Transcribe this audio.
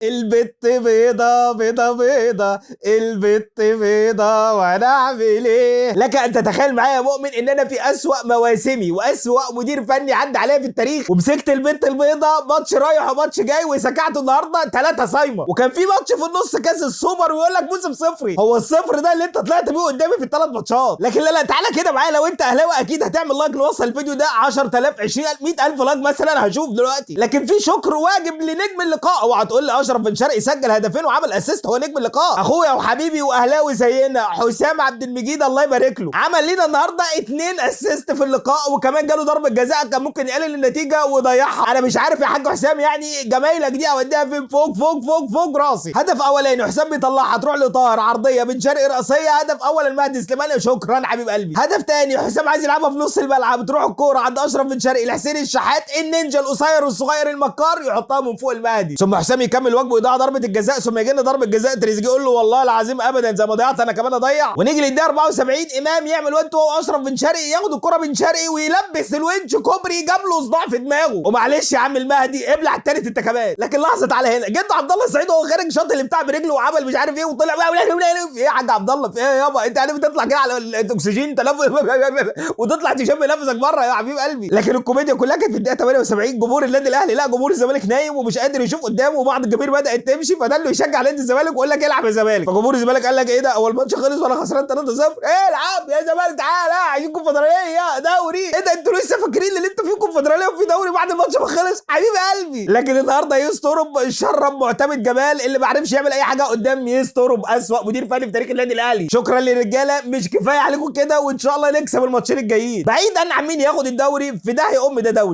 البت بيضة بيضة بيضة، البت بيضة وانا اعمل ايه؟ لك ان تتخيل معايا يا مؤمن ان انا في اسوأ مواسمي واسوأ مدير فني عدى عليا في التاريخ، ومسكت البت البيضة ماتش رايح وماتش جاي وسكعته النهارده 3 صايمه، وكان في ماتش في النص كاس السوبر ويقول لك موسم صفري. هو الصفر ده اللي انت طلعت بيه قدامي في ال3 ماتشات؟ لكن لا تعالى كده معايا، لو انت اهلاوي اكيد هتعمل لايك نوصل الفيديو ده 10,000 20,000 100,000 لايك مثلا هشوف دلوقتي. لكن في شكر واجب لنجم اللقاء. اوعى تقول لي اشرف بن شرقي سجل هدفين وعمل اسيست هو نجم اللقاء. اخويا وحبيبي واهلاوي زينا حسام عبد المجيد الله يبارك له، عمل لنا النهارده 2 اسيست في اللقاء، وكمان جاله ضربه جزاء كان ممكن يقلل النتيجه ويضيعها. انا مش عارف يا حاج حسام، يعني جمايلك دي اوديها فين؟ فوق فوق فوق فوق راسي. هدف اولاني حسام بيطلعها تروح لطاهر عرضيه بن شرقي راسيه، هدف اول المهدي سليمان شكرا حبيب قلبي. هدف تاني حسام عايز يلعبها في نص الملعب، تروح الكوره عند اشرف بن شرقي لحسين الشحات النينجا القصير والصغير المكار يحطها من فوق المهدي، ثم حسام يكمل واجبه يضيع ضربه الجزاء، ثم يجي لنا ضربه جزاء تريزيجيه يقول له والله العظيم ابدا زي ما ضيعت انا كمان اضيع، ونيجي للدقيقه 74 امام يعمل وانت هو اشرف بن شرقي ياخد الكره بن شرقي ويلبس الونش كوبري جاب له صداع في دماغه. ومعلش يا عم المهدي ابلع التالت انت كمان. لكن لحظه تعالى هنا، جد عبد الله السعيد وهو خارج شاط اللي بتاع برجله وعمل مش عارف ايه وطلع ايه يا حاج عبد الله في ايه يابا؟ انت يعني بتطلع كده على الاكسجين وتطلع تشم نفسك بره يا حبيب قلبي. لكن الكوميديا كلها كانت في الدقيقه 78 جمهور النادي الاهلي لا جمهور الزمالك نايم ومش قادر يشوف قدامه، وبعض الجماهير بدات تمشي فده اللي يشجع نادي الزمالك ويقول لك العب يا زمالك، فجمهور الزمالك قال لك ايه ده؟ هو الماتش خلص وانا خسران 3-0؟ ايه العب يا زمالك تعالى عايزين كونفدراليه دوري. ايه ده انتوا لسه فاكرين ان انتوا في كونفدراليه وفي دوري بعد الماتش ما خلص؟ حبيب قلبي. لكن النهارده يسترب شرب معتمد جمال اللي ما عرفش يعمل اي حاجه قدام يسترب اسوأ مدير فني في تاريخ النادي الاهلي. شكرا للرجاله، مش كفايه عليكم كده، وان شاء الله نكسب الماتشين الجايين. بعيدا عن مين ياخد الدوري في داهيه ده دوري.